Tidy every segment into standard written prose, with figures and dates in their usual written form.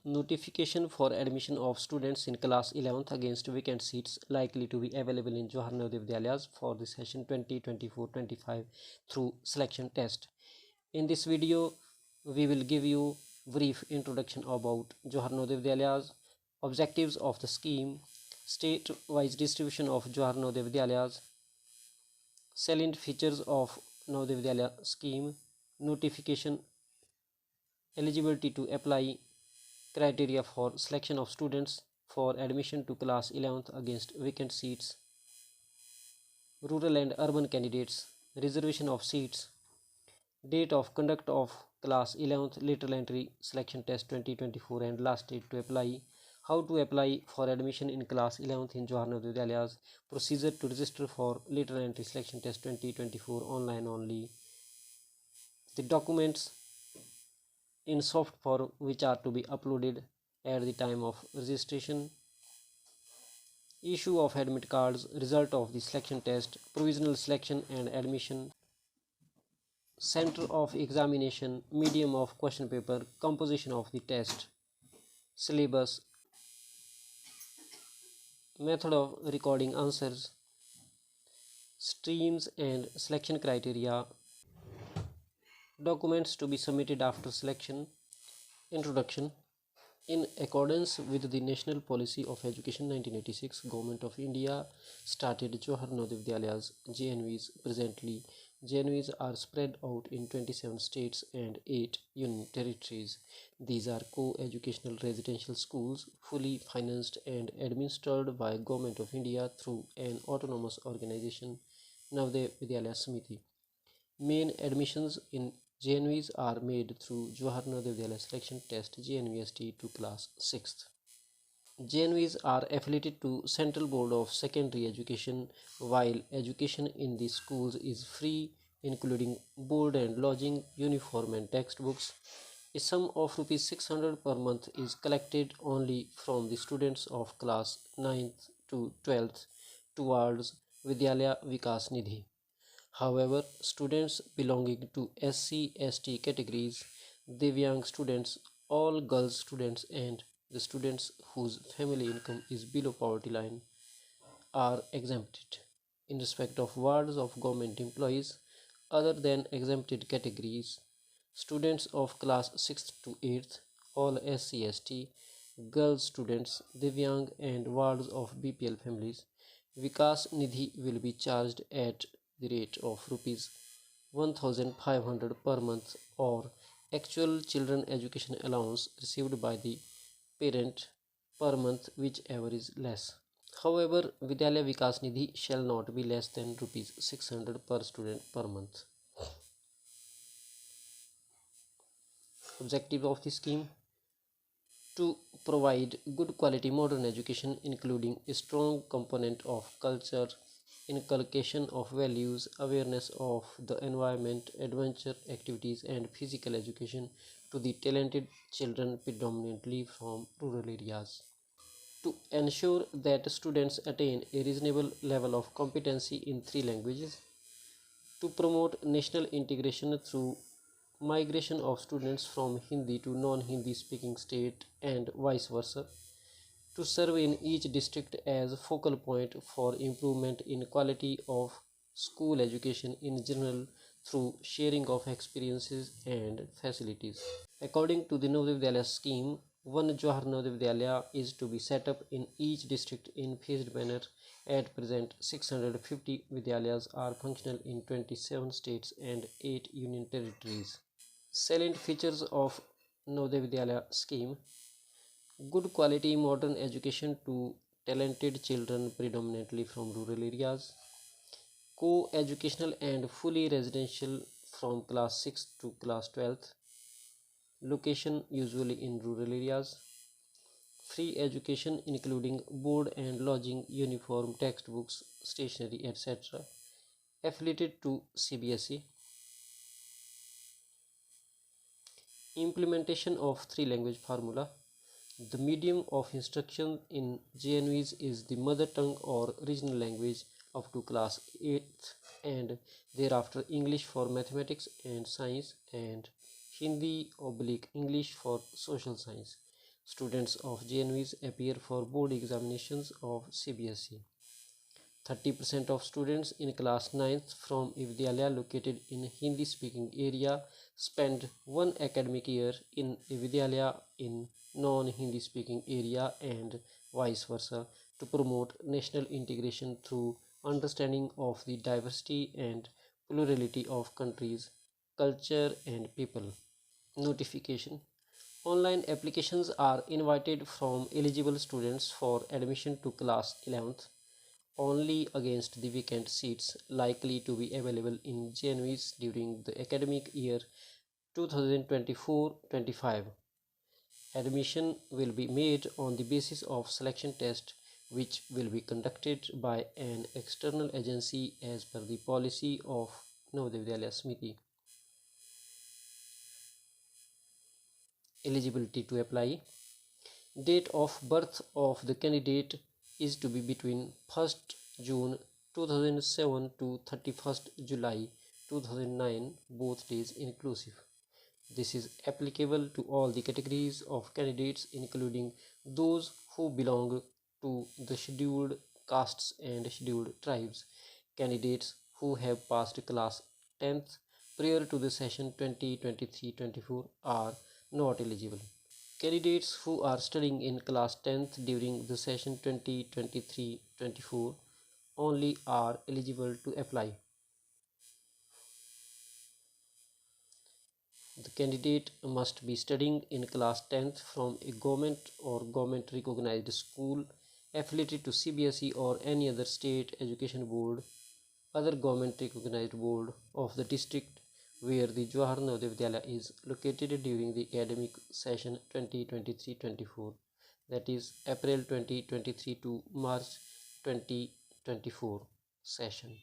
Notification for admission of students in class 11th against vacant seats likely to be available in Johar Navodaya Vidyalayas for the session 2024-25 through selection test. In this video, we will give you brief introduction about Johar Navodaya Vidyalayas, objectives of the scheme, state-wise distribution of Johar Navodaya Vidyalayas, salient features of Navodaya Vidyalaya scheme, notification, eligibility to apply, criteria for selection of students for admission to class 11th against vacant seats, rural and urban candidates, reservation of seats, date of conduct of class 11th lateral entry selection test 2024 and last date to apply, how to apply for admission in class 11th in Johar Navodaya Vidyalayas, procedure to register for lateral entry selection test 2024 online only, the documents in soft form which are to be uploaded at the time of registration, issue of admit cards, result of the selection test, provisional selection and admission, center of examination, medium of question paper, composition of the test, syllabus, method of recording answers, streams and selection criteria, documents to be submitted after selection, introduction. In accordance with the National Policy of Education 1986, Government of India started Johar Navodaya Vidyalayas JNVs. Presently, JNVs are spread out in 27 states and 8 union territories. These are co-educational residential schools fully financed and administered by Government of India through an autonomous organization, Navodaya Vidyalaya Samiti. Main admissions in JNVs are made through Johar Navodaya Vidyalaya selection test JNVST to class 6th. JNVs are affiliated to Central Board of Secondary Education, while education in these schools is free, including board and lodging, uniform and textbooks. A sum of rupees 600 per month is collected only from the students of class 9th to 12th towards Vidyalaya Vikas Nidhi. However, students belonging to SC/ST categories, Divyang students, all girls students and the students whose family income is below poverty line are exempted. In respect of wards of government employees other than exempted categories, students of class 6th to 8th, all SC/ST, girls students, Divyang and wards of BPL families, Vikas Nidhi will be charged at the rate of rupees 1500 per month or actual children education allowance received by the parent per month, whichever is less. However, Vidyalaya Vikas Nidhi shall not be less than rupees 600 per student per month. Objective of the scheme: to provide good quality modern education including a strong component of culture, inculcation of values, awareness of the environment, adventure activities and physical education to the talented children predominantly from rural areas. To ensure that students attain a reasonable level of competency in three languages. To promote national integration through migration of students from Hindi to non-Hindi speaking state and vice versa. To serve in each district as focal point for improvement in quality of school education in general through sharing of experiences and facilities. According to the Navodaya Vidyalaya scheme, one Johar Navodaya Vidyalaya is to be set up in each district in phased manner. At present, 650 Vidyalayas are functional in 27 states and 8 union territories. Salient features of Navodaya Vidyalaya scheme: good quality modern education to talented children predominantly from rural areas, co-educational and fully residential from class 6 to class 12th, location usually in rural areas, free education including board and lodging, uniform, textbooks, stationery, etc., affiliated to cbse, implementation of three language formula. The medium of instruction in JNVs is the mother tongue or regional language up to class 8th and thereafter English for mathematics and science and Hindi/English for social science. students of JNVs appear for board examinations of cbse. 30% of students in class 9th from Vidyalaya located in Hindi speaking area spend one academic year in Vidyalaya in non Hindi speaking area and vice versa to promote national integration through understanding of the diversity and plurality of countries, culture and people. Notification: online applications are invited from eligible students for admission to class 11th only against the vacant seats likely to be available in JNVs during the academic year 2024-25. Admission will be made on the basis of selection test which will be conducted by an external agency as per the policy of Navodaya Samiti. Eligibility to apply: date of birth of the candidate is to be between 1st June 2007 to 31st July 2009, both days inclusive. This is applicable to all the categories of candidates including those who belong to the scheduled castes and scheduled tribes. Candidates who have passed class 10th prior to the session 2023-24 are not eligible. Candidates who are studying in class 10th during the session 2023-24 only are eligible to apply. The candidate must be studying in class 10th from a government or government recognized school affiliated to CBSE or any other state education board, other government recognized board of the district where the Jawahar Navodaya Vidyalaya is located during the academic session 2023-24, that is April 2023 to March 2024 session,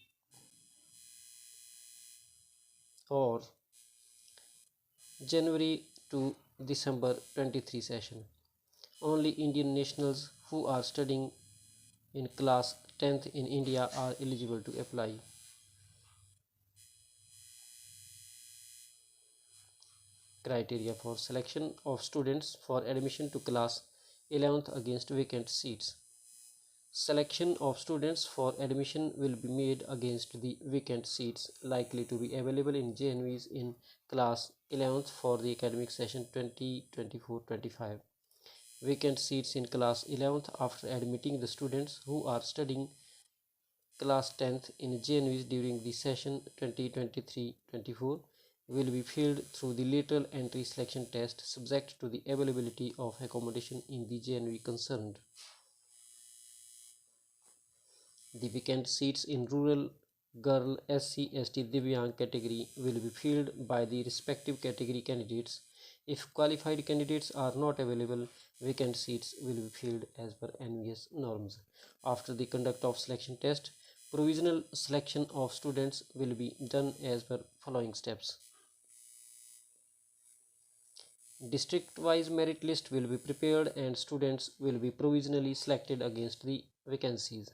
or January to December 23 session. Only Indian nationals who are studying in class 10th in India are eligible to apply. Criteria for selection of students for admission to class 11th against vacant seats. Selection of students for admission will be made against the vacant seats likely to be available in JNVs in class 11th for the academic session 2024-25. Vacant seats in class 11th after admitting the students who are studying class 10th in JNVs during the session 2023-24 will be filled through the lateral entry selection test subject to the availability of accommodation in the JNV concerned. The vacant seats in rural, girl, SC, ST, Divyang category will be filled by the respective category candidates. If qualified candidates are not available, vacant seats will be filled as per NVS norms. After the conduct of selection test, provisional selection of students will be done as per following steps. District-wise merit list will be prepared and students will be provisionally selected against the vacancies.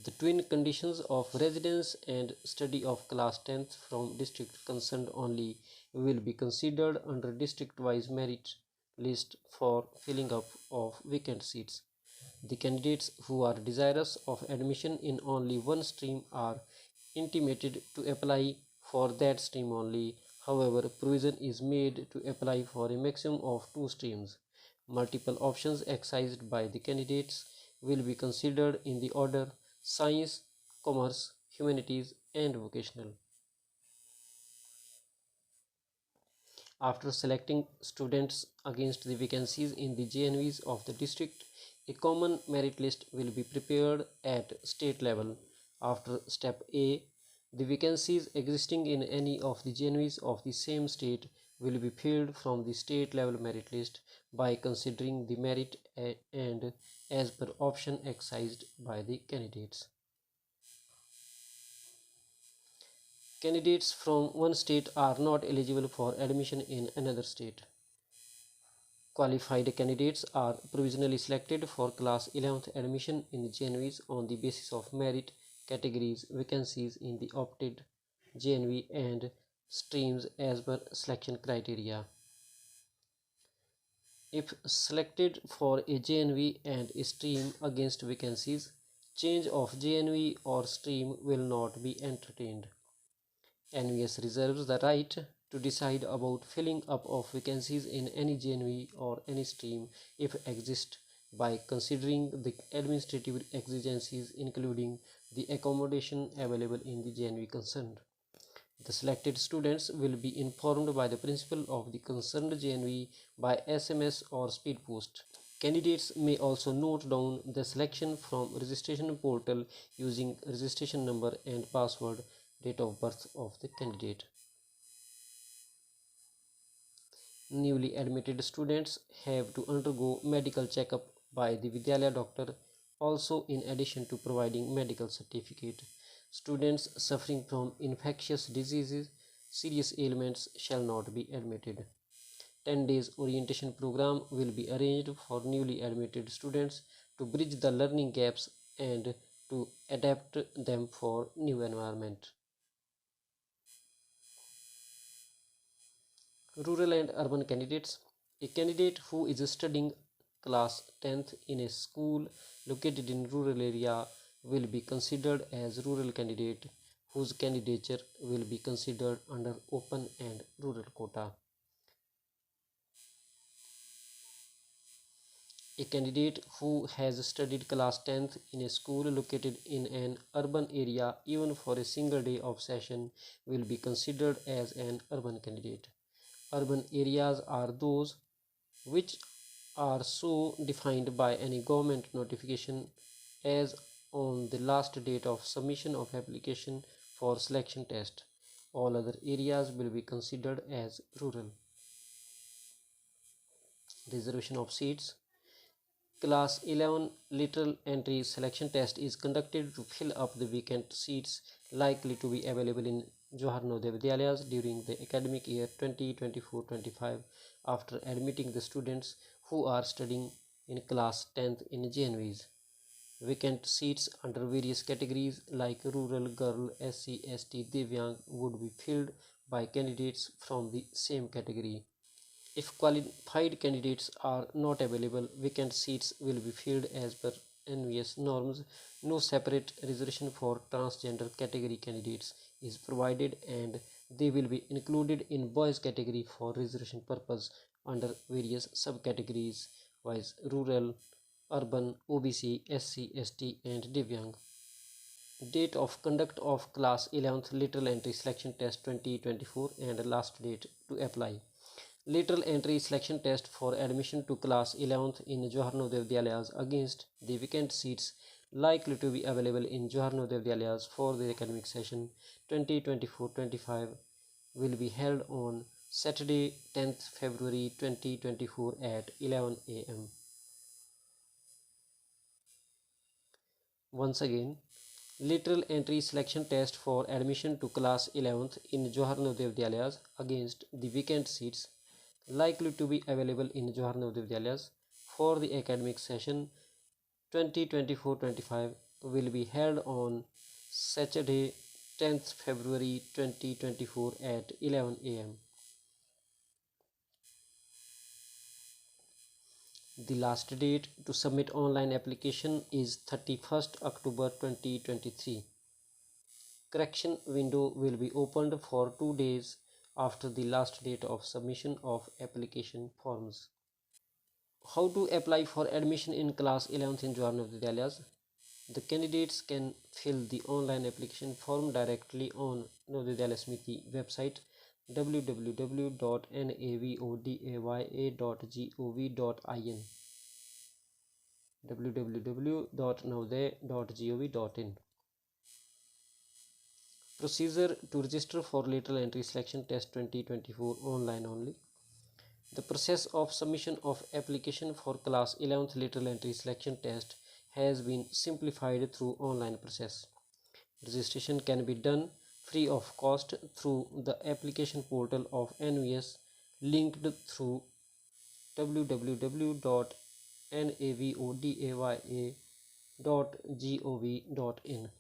The twin conditions of residence and study of class 10th from district concerned only will be considered under district-wise merit list for filling up of vacant seats. The candidates who are desirous of admission in only one stream are intimated to apply for that stream only. However, provision is made to apply for a maximum of two streams. Multiple options exercised by the candidates will be considered in the order science, commerce, humanities, and vocational. After selecting students against the vacancies in the JNVs of the district, a common merit list will be prepared at state level. After step A, the vacancies existing in any of the JNVs of the same state will be filled from the state level merit list by considering the merit and as per option exercised by the candidates. Candidates from one state are not eligible for admission in another state. Qualified candidates are provisionally selected for class 11th admission in JNVs on the basis of merit, categories, vacancies in the opted JNV and streams as per selection criteria. If selected for a JNV and a stream against vacancies, change of JNV or stream will not be entertained. NVS reserves the right to decide about filling up of vacancies in any JNV or any stream if exist by considering the administrative exigencies including the accommodation available in the JNV concerned. The selected students will be informed by the principal of the concerned JNV by SMS or speed post. Candidates may also note down the selection from registration portal using registration number and password, date of birth of the candidate. Newly admitted students have to undergo medical checkup by the Vidyalaya doctor. Also, in addition to providing medical certificate, students suffering from infectious diseases, serious ailments shall not be admitted. 10 days orientation program will be arranged for newly admitted students to bridge the learning gaps and to adapt them for new environment. Rural and urban candidates. A candidate who is studying class 10th in a school located in rural area will be considered as rural candidate whose candidature will be considered under open and rural quota. A candidate who has studied class 10th in a school located in an urban area even for a single day of session will be considered as an urban candidate. Urban areas are those which are so defined by any government notification as on the last date of submission of application for selection test. All other areas will be considered as rural. Reservation of seats. Class 11 lateral entry selection test is conducted to fill up the vacant seats likely to be available in Johar Navodaya Vidyalayas during the academic year 2024-25 after admitting the students who are studying in class 10th in JNVs. Vacant seats under various categories like rural, girl, SC, ST, Divyang would be filled by candidates from the same category. If qualified candidates are not available, vacant seats will be filled as per NVS norms. No separate reservation for transgender category candidates is provided and they will be included in boys category for reservation purpose under various subcategories wise rural, urban, OBC, SC, ST and Divyang. Date of conduct of class 11th lateral entry selection test 2024 and last date to apply. Lateral entry selection test for admission to class 11th in Johar Navodaya Vidyalayas against the vacant seats likely to be available in Johar Navodaya Vidyalayas for the academic session 2024-25 will be held on Saturday 10th February 2024 at 11 am. Once again, lateral entry selection test for admission to class 11th in Johar Navodaya Vidyalayas against the vacant seats likely to be available in Johar Navodaya Vidyalayas for the academic session 2024-25 will be held on Saturday 10th February 2024 at 11 am. The last date to submit online application is 31st October 2023. Correction window will be opened for 2 days after the last date of submission of application forms. How to apply for admission in class 11th in Johar Navodaya Vidyalayas? The candidates can fill the online application form directly on Navodaya Samiti website www.navodaya.gov.in www.navodaya.gov.in. Procedure to register for lateral entry selection test 2024 online only. The process of submission of application for class 11th lateral entry selection test has been simplified through online process. Registration can be done free of cost through the application portal of NVS linked through www.navodaya.gov.in.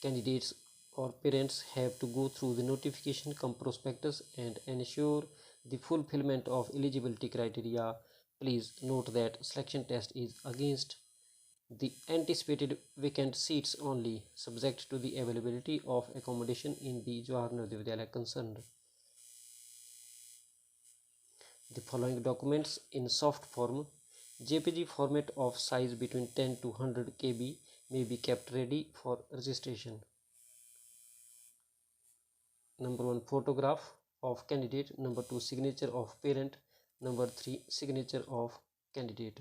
Candidates or parents have to go through the notification cum prospectus and ensure the fulfillment of eligibility criteria. Please note that selection test is against the anticipated vacant seats only, subject to the availability of accommodation in the Jawahar Navodaya Vidyalaya concerned. The following documents in soft form, JPG format of size between 10 to 100 KB may be kept ready for registration. Number 1, photograph of candidate. Number 2, signature of parent. Number 3, signature of candidate.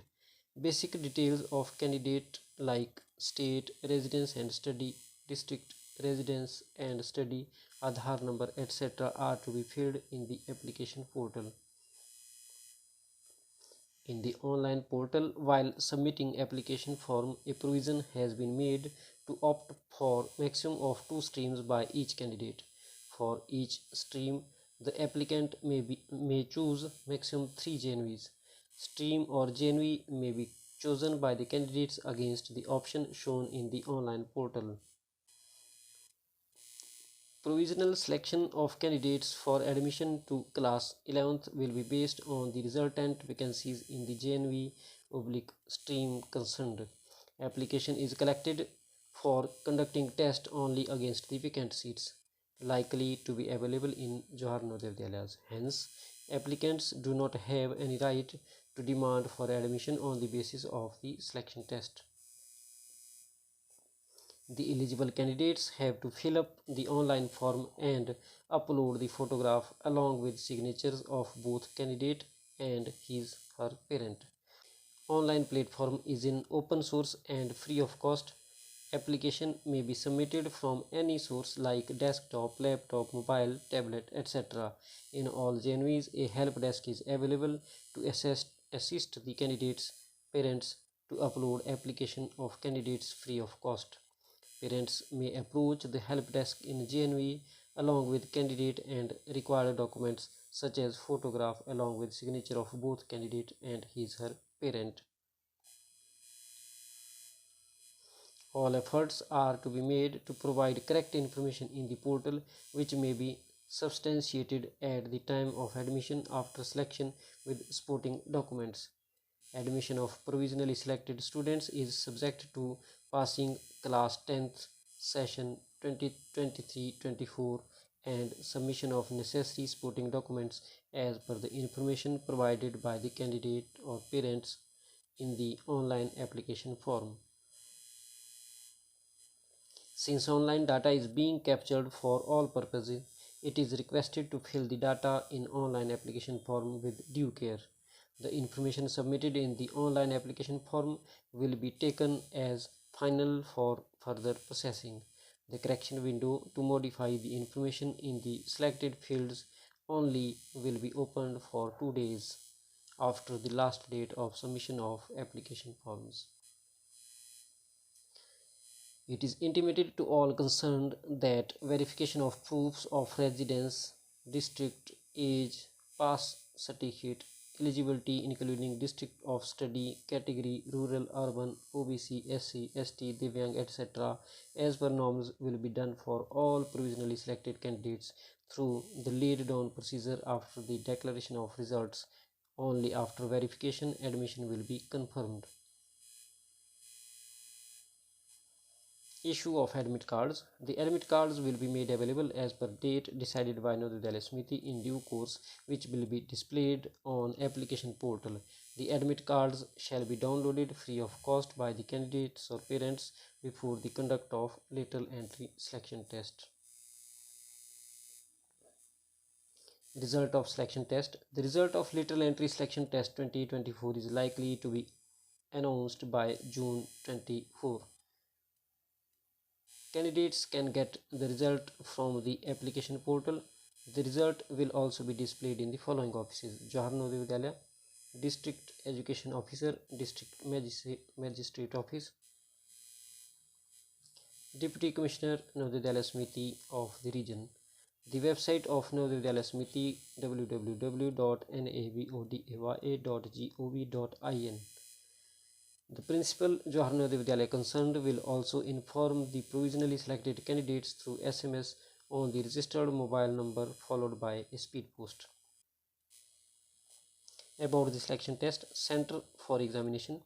Basic details of candidate like state, residence and study, district, residence and study, Aadhaar number, etc. are to be filled in the application portal. In the online portal, while submitting application form, a provision has been made to opt for maximum of 2 streams by each candidate. For each stream, the applicant may choose maximum 3 JNVs. Stream or JNV may be chosen by the candidates against the option shown in the online portal. Provisional selection of candidates for admission to class 11th will be based on the resultant vacancies in the JNV/stream concerned. Application is collected for conducting test only against the vacant seats likely to be available in Jawahar Navodaya Vidyalayas. Hence, applicants do not have any right to demand for admission on the basis of the selection test. The eligible candidates have to fill up the online form and upload the photograph along with signatures of both candidate and his/her parent. Online platform is in open source and free of cost. Application may be submitted from any source like desktop, laptop, mobile, tablet, etc. In all JNVs, a help desk is available to assist the candidates' parents to upload application of candidates free of cost. Parents may approach the help desk in JNV along with candidate and required documents such as photograph along with signature of both candidate and his/her parent. All efforts are to be made to provide correct information in the portal, which may be substantiated at the time of admission after selection with supporting documents. Admission of provisionally selected students is subject to passing class 10th session 2023-24 and submission of necessary supporting documents as per the information provided by the candidate or parents in the online application form. Since online data is being captured for all purposes, it is requested to fill the data in online application form with due care. The information submitted in the online application form will be taken as final for further processing. The correction window to modify the information in the selected fields only will be opened for 2 days after the last date of submission of application forms. It is intimated to all concerned that verification of proofs of residence, district, age, pass certificate, eligibility including district of study, category, rural, urban, OBC, SC, ST, Divyang, etc. as per norms will be done for all provisionally selected candidates through the laid down procedure after the declaration of results. Only after verification admission will be confirmed. Issue of admit cards. The admit cards will be made available as per date decided by Navodaya Samiti in due course, which will be displayed on application portal. The admit cards shall be downloaded free of cost by the candidates or parents before the conduct of lateral entry selection test. Result of selection test. The result of lateral entry selection test 2024 is likely to be announced by June 24. Candidates can get the result from the application portal. The result will also be displayed in the following offices: Jawahar Navodaya Vidyalaya, District Education Officer, District Magistrate Office, Deputy Commissioner Navodaya Samiti of the region. The website of Navodaya Samiti www.navodaya.gov.in. The principal Jawahar Navodaya Vidyalaya concerned will also inform the provisionally selected candidates through SMS on the registered mobile number followed by a speed post. About the selection test center for examination.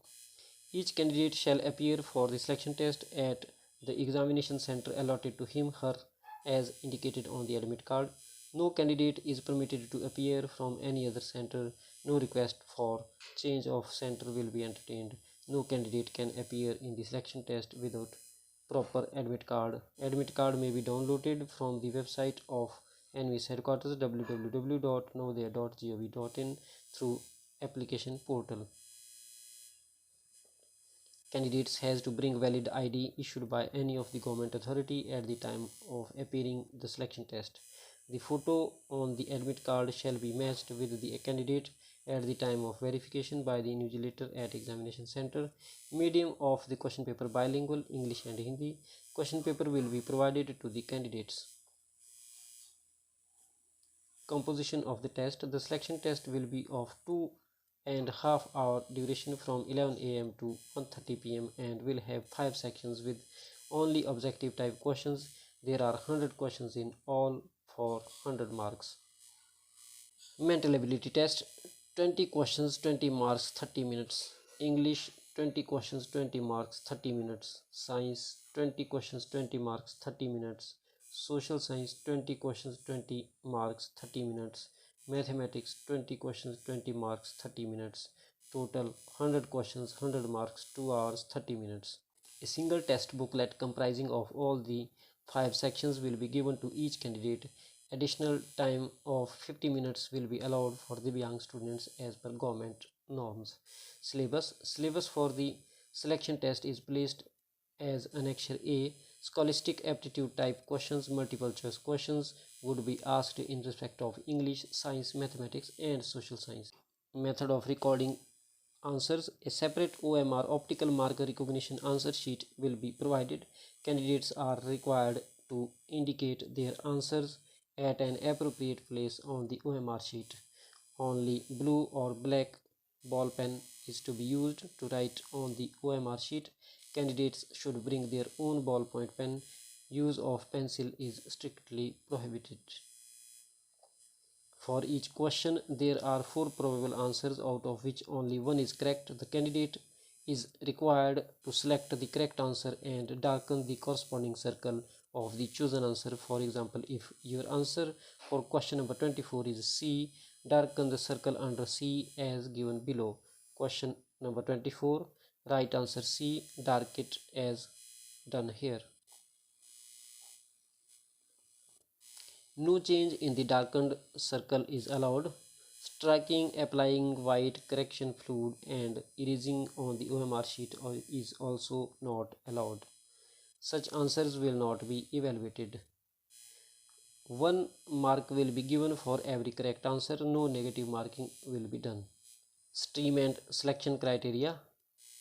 Each candidate shall appear for the selection test at the examination center allotted to him/her as indicated on the admit card. No candidate is permitted to appear from any other center. No request for change of center will be entertained. No candidate can appear in the selection test without proper admit card. Admit card may be downloaded from the website of NVS headquarters www.navodaya.gov.in through application portal. Candidates has to bring valid ID issued by any of the government authority at the time of appearing the selection test. The photo on the admit card shall be matched with the candidate at the time of verification by the invigilator at examination center. Medium of the question paper bilingual, English and Hindi. Question paper will be provided to the candidates. Composition of the test. The selection test will be of 2.5 hour duration from 11 am to 1:30 pm and will have 5 sections with only objective type questions. There are 100 questions in all for 100 marks. Mental ability test. 20 questions, 20 marks, 30 minutes. English 20 questions, 20 marks, 30 minutes. Science 20 questions, 20 marks, 30 minutes. Social science 20 questions, 20 marks, 30 minutes. Mathematics 20 questions, 20 marks, 30 minutes. Total 100 questions, 100 marks, 2 hours, 30 minutes. A single test booklet comprising of all the 5 sections will be given to each candidate. Additional time of 50 minutes will be allowed for the young students as per government norms. Syllabus for the selection test is placed as Annexure A. Scholastic aptitude type questions, multiple choice questions would be asked in respect of English, science, mathematics and social science. Method of recording answers. A separate OMR optical marker recognition answer sheet will be provided. Candidates are required to indicate their answers at an appropriate place on the OMR sheet. Only blue or black ball pen is to be used to write on the OMR sheet. Candidates should bring their own ballpoint pen. Use of pencil is strictly prohibited. For each question, there are 4 probable answers out of which only one is correct. The candidate is required to select the correct answer and darken the corresponding circle of the chosen answer. For example, if your answer for question number 24 is C, darken the circle under C as given below. Question number 24, right answer C, dark it as done here. No change in the darkened circle is allowed. Striking, applying white correction fluid and erasing on the OMR sheet is also not allowed. Such answers will not be evaluated. 1 mark will be given for every correct answer. No negative marking will be done. Stream and selection criteria.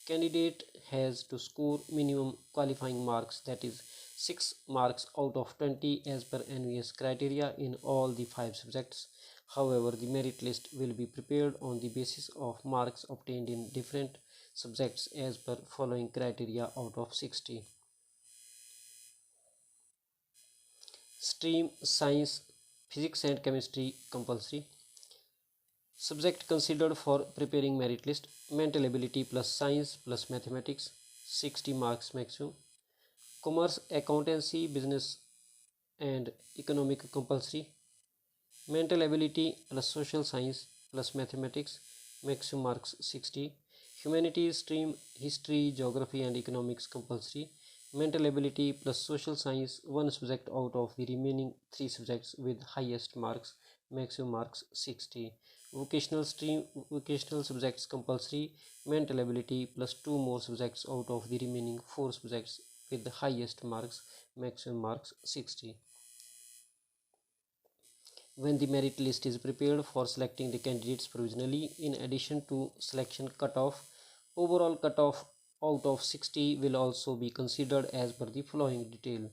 Candidate has to score minimum qualifying marks, that is 6 marks out of 20 as per NVS criteria in all the 5 subjects. However, the merit list will be prepared on the basis of marks obtained in different subjects as per following criteria out of 60. Stream science, physics and chemistry compulsory. Subject considered for preparing merit list: mental ability plus science plus mathematics, 60 marks maximum. Commerce, accountancy, business and economic compulsory. Mental ability plus social science plus mathematics, maximum marks 60. Humanities stream, history, geography and economics compulsory. Mental ability plus social science, 1 subject out of the remaining 3 subjects with highest marks, maximum marks 60. Vocational stream, vocational subjects compulsory. Mental ability plus 2 more subjects out of the remaining 4 subjects with the highest marks, maximum marks 60. When the merit list is prepared for selecting the candidates provisionally, in addition to selection cutoff, overall cutoff out of 60 will also be considered as per the following detail.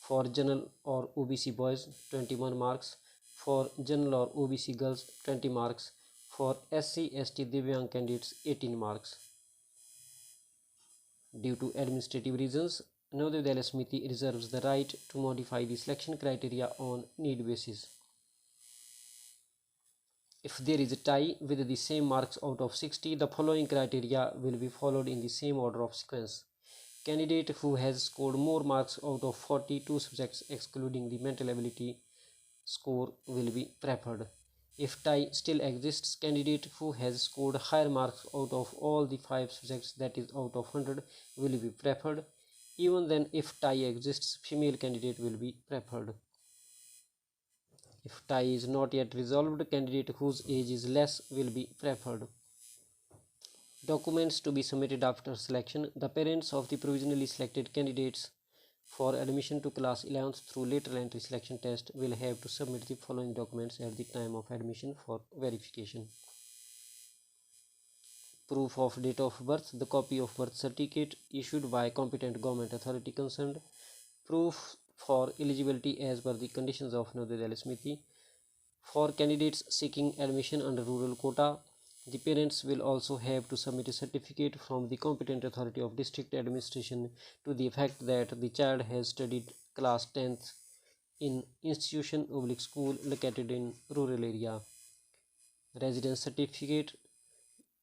For general or OBC boys, 21 marks. For general or OBC girls, 20 marks. For SC, ST, Divyang candidates, 18 marks. Due to administrative reasons, Navodaya Samiti reserves the right to modify the selection criteria on need basis. If there is a tie with the same marks out of 60, the following criteria will be followed in the same order of sequence. Candidate who has scored more marks out of 42 subjects excluding the mental ability score will be preferred. If tie still exists, candidate who has scored higher marks out of all the 5 subjects, that is out of 100, will be preferred. Even then, if tie exists, female candidate will be preferred. If tie is not yet resolved, candidate whose age is less will be preferred. Documents to be submitted after selection. The parents of the provisionally selected candidates for admission to class 11th through lateral entry selection test will have to submit the following documents at the time of admission for verification. Proof of date of birth, the copy of birth certificate issued by competent government authority concerned. Proof for eligibility as per the conditions of Navodaya Samiti. For candidates seeking admission under rural quota, the parents will also have to submit a certificate from the competent authority of district administration to the effect that the child has studied class 10th in institution public school located in rural area. Residence certificate,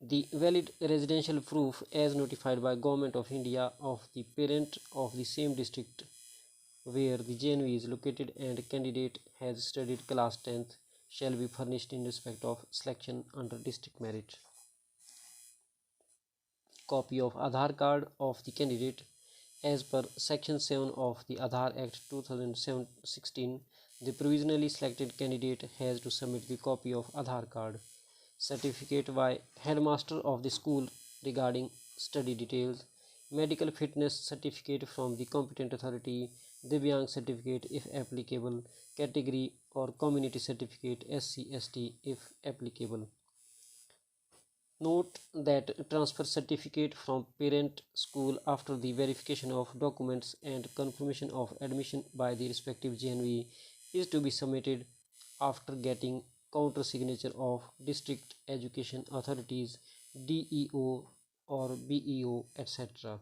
the valid residential proof as notified by Government of India of the parent of the same district where the JNV is located and candidate has studied class 10th shall be furnished in respect of selection under district merit. Copy of Aadhaar card of the candidate as per section 7 of the Aadhaar Act 2016. The provisionally selected candidate has to submit the copy of Aadhaar card. Certificate by headmaster of the school regarding study details. Medical fitness certificate from the competent authority. Divyang certificate if applicable. Category or community certificate SC/ST if applicable. Note that transfer certificate from parent school after the verification of documents and confirmation of admission by the respective JNV is to be submitted after getting counter signature of district education authorities, DEO or BEO, etc.